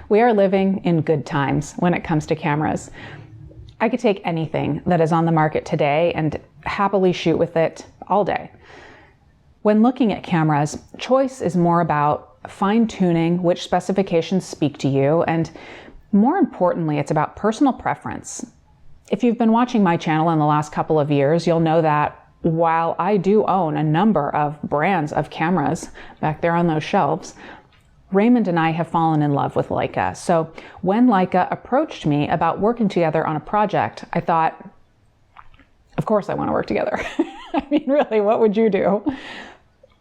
We are living in good times when it comes to cameras. I could take anything that is on the market today and happily shoot with it all day. When looking at cameras, choice is more about fine-tuning which specifications speak to you, and more importantly, it's about personal preference. If you've been watching my channel in the last couple of years, you'll know that while I do own a number of brands of cameras back there on those shelves, Raymond and I have fallen in love with Leica. So when Leica approached me about working together on a project, I thought, of course I want to work together. I mean, really, what would you do?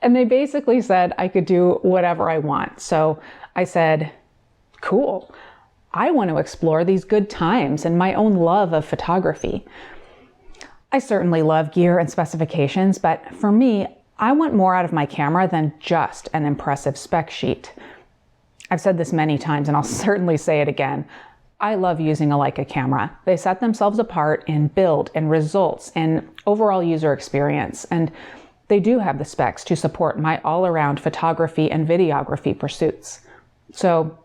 And they basically said I could do whatever I want. So I said, cool. I want to explore these good times and my own love of photography. I certainly love gear and specifications, but for me, I want more out of my camera than just an impressive spec sheet. I've said this many times, and I'll certainly say it again. I love using a Leica camera. They set themselves apart in build and results and overall user experience, and they do have the specs to support my all-around photography and videography pursuits. So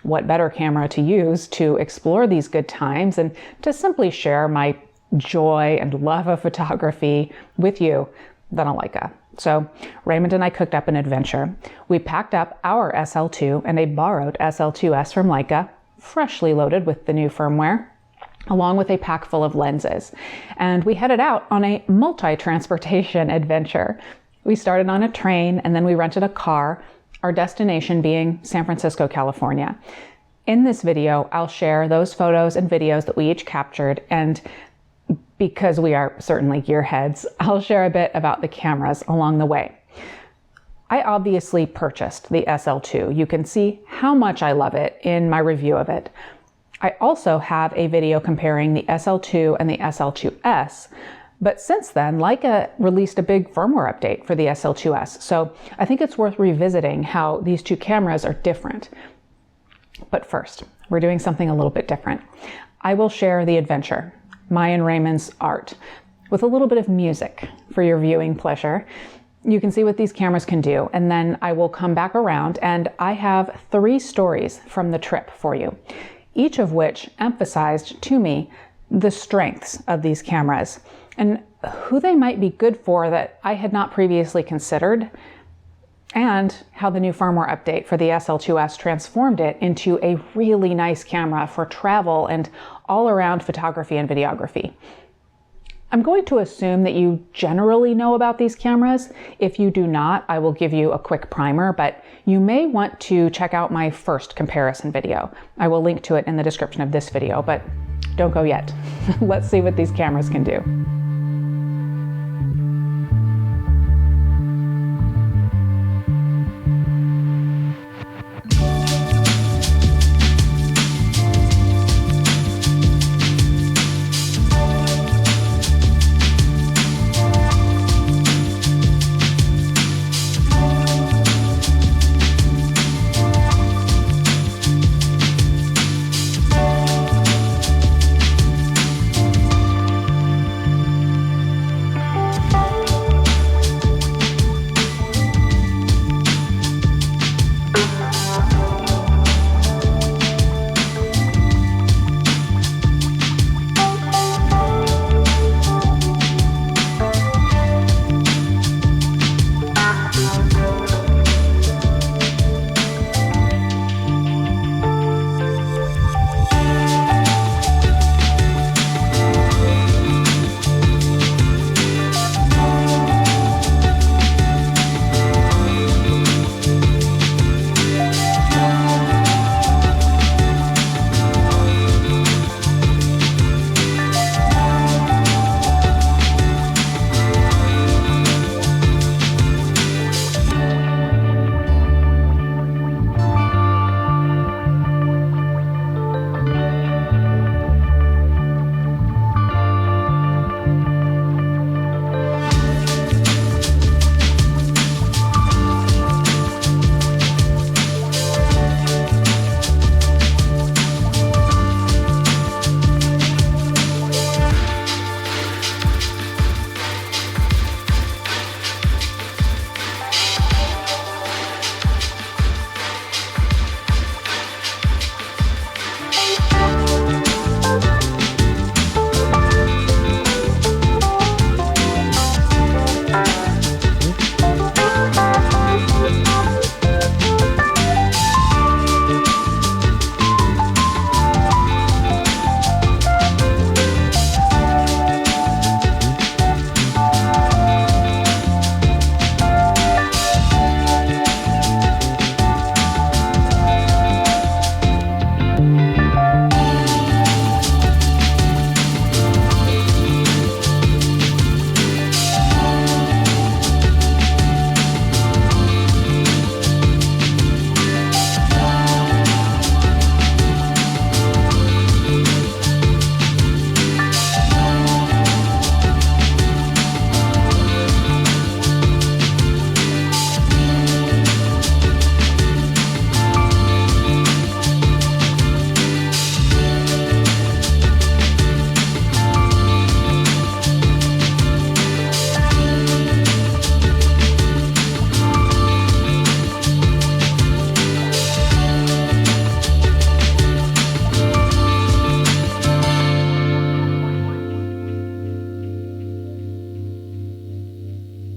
what better camera to use to explore these good times and to simply share my joy and love of photography with you than a Leica? So Raymond and I cooked up an adventure. We packed up our SL2 and a borrowed SL2-S from Leica, freshly loaded with the new firmware, along with a pack full of lenses. And we headed out on a multi-transportation adventure. We started on a train and then we rented a car, our destination being San Francisco, California. In this video, I'll share those photos and videos that we each captured, and because we are certainly gearheads, I'll share a bit about the cameras along the way. I obviously purchased the SL2. You can see how much I love it in my review of it. I also have a video comparing the SL2 and the SL2-S, but since then, Leica released a big firmware update for the SL2-S, so I think it's worth revisiting how these two cameras are different. But first, we're doing something a little bit different. I will share the adventure, my and Raymond's art, with a little bit of music for your viewing pleasure. You can see what these cameras can do, and then I will come back around and I have 3 stories from the trip for you, each of which emphasized to me the strengths of these cameras and who they might be good for that I had not previously considered, and how the new firmware update for the SL2-S transformed it into a really nice camera for travel and all-around photography and videography. I'm going to assume that you generally know about these cameras. If you do not, I will give you a quick primer, but you may want to check out my first comparison video. I will link to it in the description of this video, but don't go yet. Let's see what these cameras can do.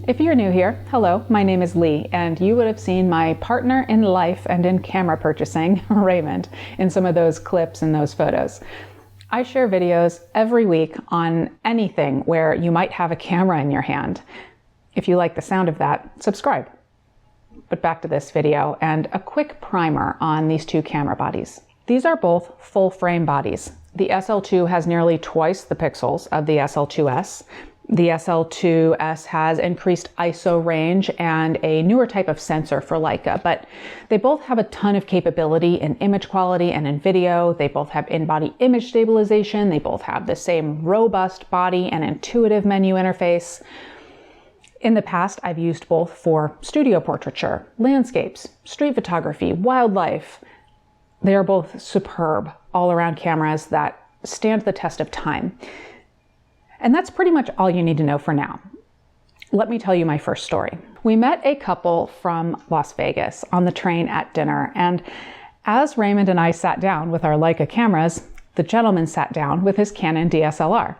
If you're new here, hello, my name is Leigh, and you would have seen my partner in life and in camera purchasing, Raymond, in some of those clips and those photos. I share videos every week on anything where you might have a camera in your hand. If you like the sound of that, subscribe. But back to this video and a quick primer on these two camera bodies. These are both full frame bodies. The SL2 has nearly twice the pixels of the SL2-S. The SL2-S has increased ISO range and a newer type of sensor for Leica, but they both have a ton of capability in image quality and in video. They both have in-body image stabilization. They both have the same robust body and intuitive menu interface. In the past, I've used both for studio portraiture, landscapes, street photography, wildlife. They are both superb all-around cameras that stand the test of time. And that's pretty much all you need to know for now. Let me tell you my first story. We met a couple from Las Vegas on the train at dinner, and as Raymond and I sat down with our Leica cameras, the gentleman sat down with his Canon DSLR.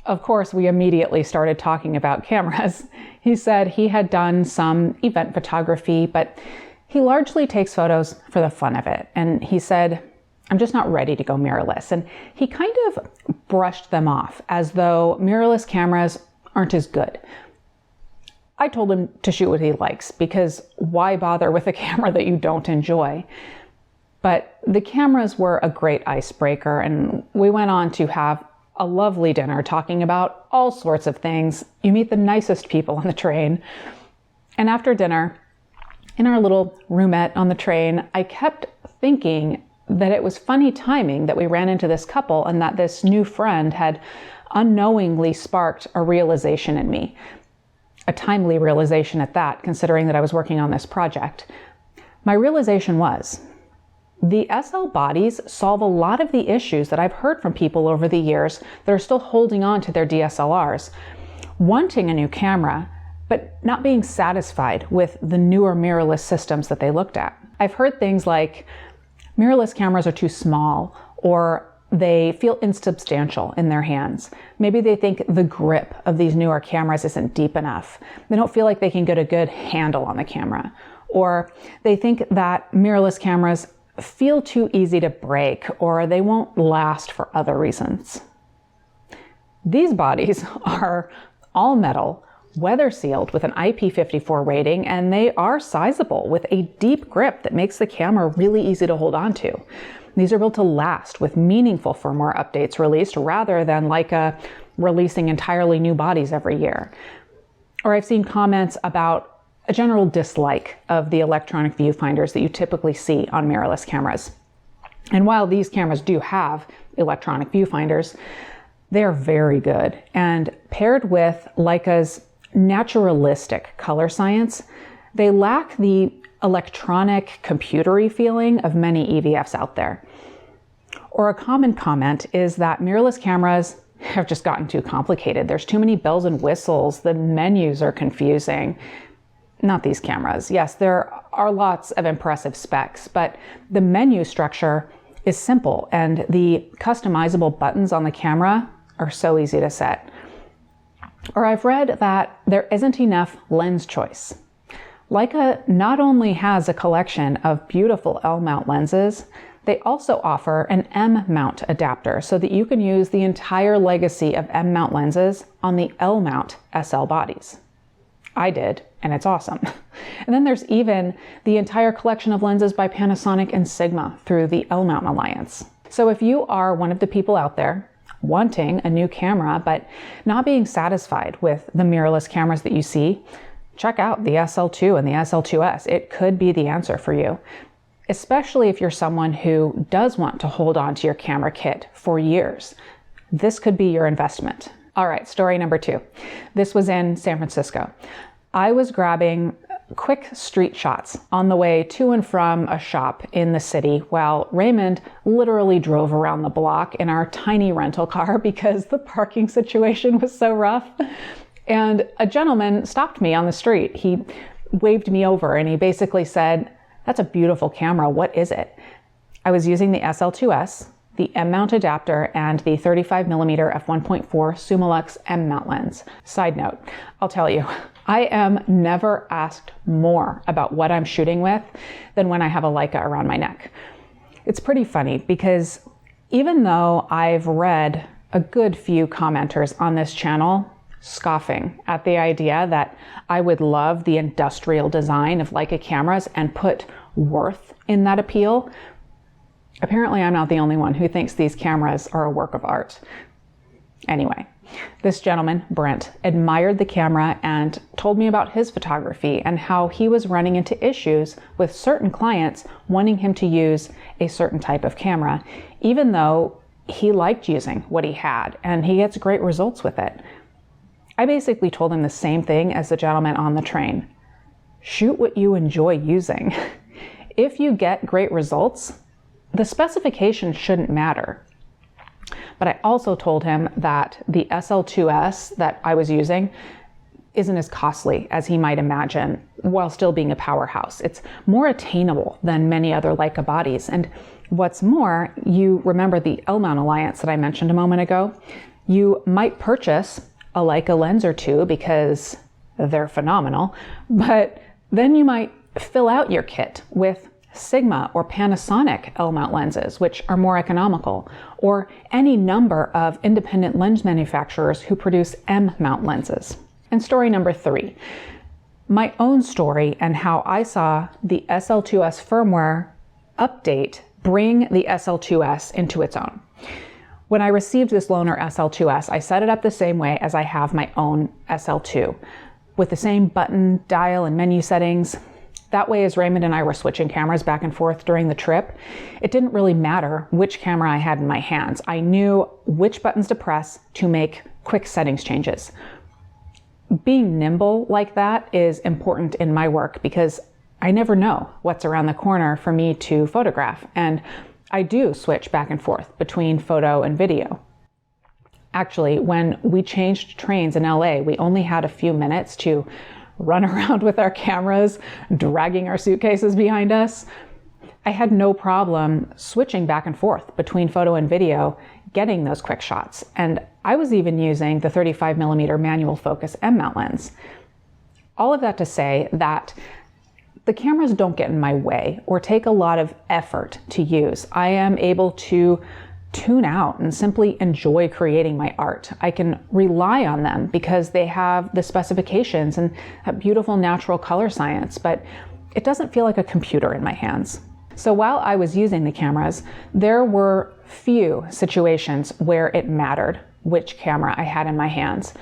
Of course, we immediately started talking about cameras. He said he had done some event photography, but he largely takes photos for the fun of it. And he said, I'm just not ready to go mirrorless. And he kind of brushed them off as though mirrorless cameras aren't as good. I told him to shoot what he likes, because why bother with a camera that you don't enjoy? But the cameras were a great icebreaker, and we went on to have a lovely dinner talking about all sorts of things. You meet the nicest people on the train. And after dinner, in our little roomette on the train, I kept thinking that it was funny timing that we ran into this couple and that this new friend had unknowingly sparked a realization in me. A timely realization at that, considering that I was working on this project. My realization was, the SL bodies solve a lot of the issues that I've heard from people over the years that are still holding on to their DSLRs, wanting a new camera, but not being satisfied with the newer mirrorless systems that they looked at. I've heard things like, mirrorless cameras are too small, or they feel insubstantial in their hands. Maybe they think the grip of these newer cameras isn't deep enough. They don't feel like they can get a good handle on the camera. Or they think that mirrorless cameras feel too easy to break, or they won't last for other reasons. These bodies are all metal, weather sealed with an IP54 rating, and they are sizable with a deep grip that makes the camera really easy to hold on to. These are built to last with meaningful firmware updates released rather than Leica releasing entirely new bodies every year. Or I've seen comments about a general dislike of the electronic viewfinders that you typically see on mirrorless cameras. And while these cameras do have electronic viewfinders, they are very good. And paired with Leica's naturalistic color science, they lack the electronic computery feeling of many EVFs out there. Or a common comment is that mirrorless cameras have just gotten too complicated. There's too many bells and whistles. The menus are confusing. Not these cameras. Yes, there are lots of impressive specs, but the menu structure is simple, and the customizable buttons on the camera are so easy to set. Or I've read that there isn't enough lens choice. Leica not only has a collection of beautiful L-mount lenses, they also offer an M-mount adapter so that you can use the entire legacy of M-mount lenses on the L-mount SL bodies. I did, and it's awesome. And then there's even the entire collection of lenses by Panasonic and Sigma through the L-mount Alliance. So if you are one of the people out there wanting a new camera, but not being satisfied with the mirrorless cameras that you see, check out the SL2 and the SL2-S. It could be the answer for you, especially if you're someone who does want to hold on to your camera kit for years. This could be your investment. All right, story number 2. This was in San Francisco. I was grabbing quick street shots on the way to and from a shop in the city while Raymond literally drove around the block in our tiny rental car because the parking situation was so rough. And a gentleman stopped me on the street. He waved me over and he basically said, "That's a beautiful camera. What is it?" I was using the SL2-S, the M-mount adapter, and the 35mm f1.4 Summilux M-mount lens. Side note, I'll tell you, I am never asked more about what I'm shooting with than when I have a Leica around my neck. It's pretty funny because even though I've read a good few commenters on this channel scoffing at the idea that I would love the industrial design of Leica cameras and put worth in that appeal, apparently I'm not the only one who thinks these cameras are a work of art. Anyway, this gentleman, Brent, admired the camera and told me about his photography and how he was running into issues with certain clients wanting him to use a certain type of camera, even though he liked using what he had and he gets great results with it. I basically told him the same thing as the gentleman on the train. Shoot what you enjoy using. If you get great results, the specifications shouldn't matter. But I also told him that the SL2-S that I was using isn't as costly as he might imagine while still being a powerhouse. It's more attainable than many other Leica bodies. And what's more, you remember the L-mount alliance that I mentioned a moment ago? You might purchase a Leica lens or two because they're phenomenal, but then you might fill out your kit with Sigma or Panasonic L-mount lenses, which are more economical, or any number of independent lens manufacturers who produce M-mount lenses. And story number 3, my own story and how I saw the SL2-S firmware update bring the SL2-S into its own. When I received this loaner SL2-S, I set it up the same way as I have my own SL2, with the same button, dial, and menu settings. That way, as Raymond and I were switching cameras back and forth during the trip, it didn't really matter which camera I had in my hands. I knew which buttons to press to make quick settings changes. Being nimble like that is important in my work because I never know what's around the corner for me to photograph, and I do switch back and forth between photo and video. Actually, when we changed trains in LA, we only had a few minutes to run around with our cameras, dragging our suitcases behind us. I had no problem switching back and forth between photo and video, getting those quick shots. And I was even using the 35mm manual focus M-mount lens. All of that to say that the cameras don't get in my way or take a lot of effort to use. I am able to tune out and simply enjoy creating my art. I can rely on them because they have the specifications and that beautiful natural color science, but it doesn't feel like a computer in my hands. So while I was using the cameras, there were few situations where it mattered which camera I had in my hands.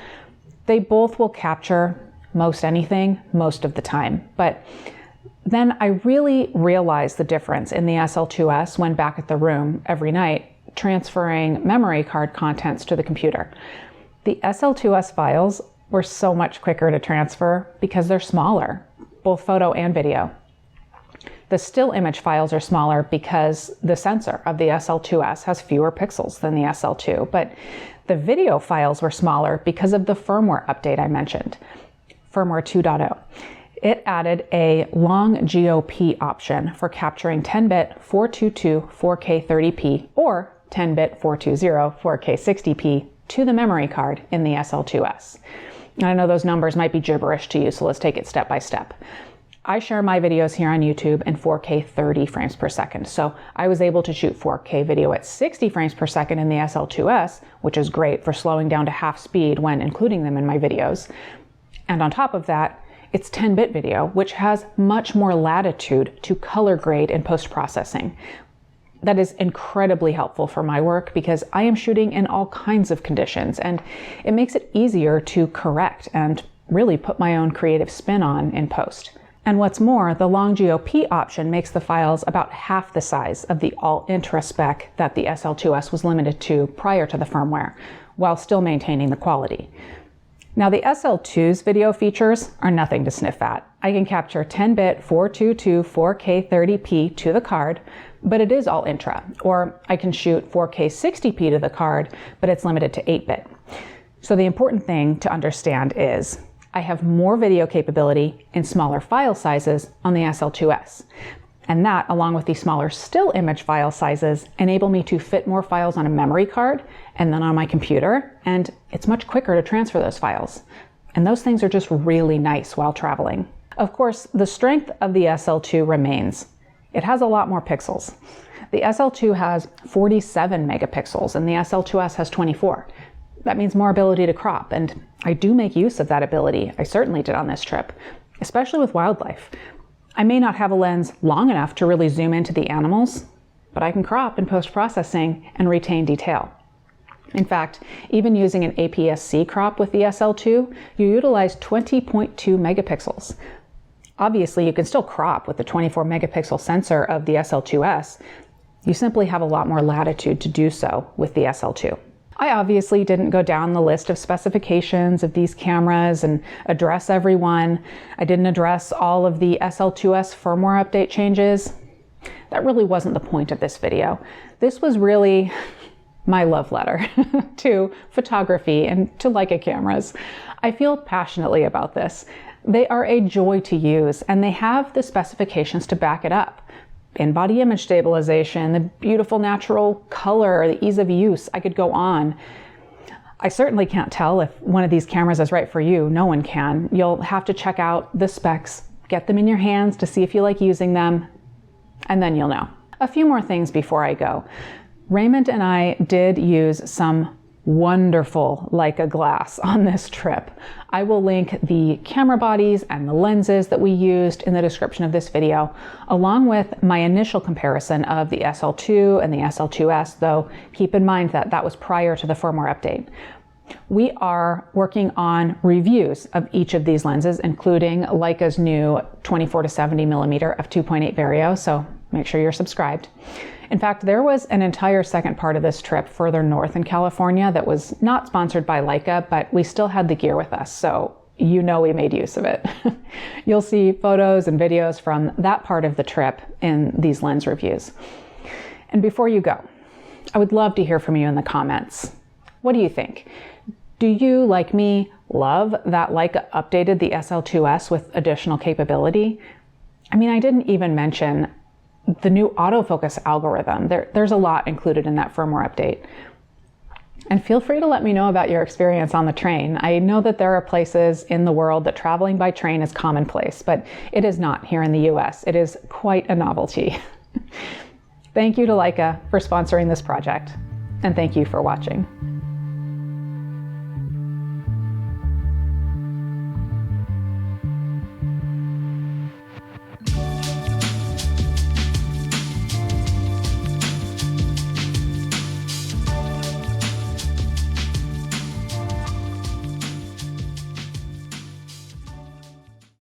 They both will capture most anything most of the time, but then I really realized the difference in the SL2-S when back at the room every night, transferring memory card contents to the computer. The SL2-S files were so much quicker to transfer because they're smaller, both photo and video. The still image files are smaller because the sensor of the SL2-S has fewer pixels than the SL2, but the video files were smaller because of the firmware update I mentioned, firmware 2.0. It added a long GOP option for capturing 10-bit 422 4K 30p or 10-bit 420 4K 60p to the memory card in the SL2-S. And I know those numbers might be gibberish to you, so let's take it step by step. I share my videos here on YouTube in 4K 30 frames per second, so I was able to shoot 4K video at 60 frames per second in the SL2-S, which is great for slowing down to half speed when including them in my videos. And on top of that, it's 10-bit video, which has much more latitude to color grade in post-processing. That is incredibly helpful for my work because I am shooting in all kinds of conditions, and it makes it easier to correct and really put my own creative spin on in post. And what's more, the long GOP option makes the files about half the size of the all-intra spec that the SL2-S was limited to prior to the firmware, while still maintaining the quality. Now the SL2's video features are nothing to sniff at. I can capture 10-bit 422 4K 30p to the card, but it is all intra. Or I can shoot 4K 60p to the card, but it's limited to 8-bit. So the important thing to understand is I have more video capability in smaller file sizes on the SL2-S. And that, along with the smaller still image file sizes, enable me to fit more files on a memory card and then on my computer, and it's much quicker to transfer those files. And those things are just really nice while traveling. Of course, the strength of the SL2 remains. It has a lot more pixels. The SL2 has 47 megapixels and the SL2S has 24. That means more ability to crop, and I do make use of that ability. I certainly did on this trip, especially with wildlife. I may not have a lens long enough to really zoom into the animals, but I can crop in post-processing and retain detail. In fact, even using an APS-C crop with the SL2, you utilize 20.2 megapixels. Obviously, you can still crop with the 24 megapixel sensor of the SL2S. You simply have a lot more latitude to do so with the SL2. I obviously didn't go down the list of specifications of these cameras and address every one. I didn't address all of the SL2S firmware update changes. That really wasn't the point of this video. This was really my love letter to photography and to Leica cameras. I feel passionately about this. They are a joy to use, and they have the specifications to back it up. In-body image stabilization, the beautiful natural color, the ease of use, I could go on. I certainly can't tell if one of these cameras is right for you. No one can. You'll have to check out the specs, get them in your hands to see if you like using them, and then you'll know. A few more things before I go. Raymond and I did use some wonderful Leica glass on this trip. I will link the camera bodies and the lenses that we used in the description of this video, along with my initial comparison of the SL2 and the SL2S, though keep in mind that that was prior to the firmware update. We are working on reviews of each of these lenses, including Leica's new 24 to 70 millimeter f2.8 Vario, so make sure you're subscribed. In fact, there was an entire second part of this trip further north in California that was not sponsored by Leica, but we still had the gear with us, so you know we made use of it. You'll see photos and videos from that part of the trip in these lens reviews. And before you go, I would love to hear from you in the comments. What do you think? Do you, like me, love that Leica updated the SL2S with additional capability? I mean, I didn't even mention the new autofocus algorithm. There's a lot included in that firmware update. And feel free to let me know about your experience on the train. I know that there are places in the world that traveling by train is commonplace, but it is not here in the US. It is quite a novelty. Thank you to Leica for sponsoring this project, and thank you for watching.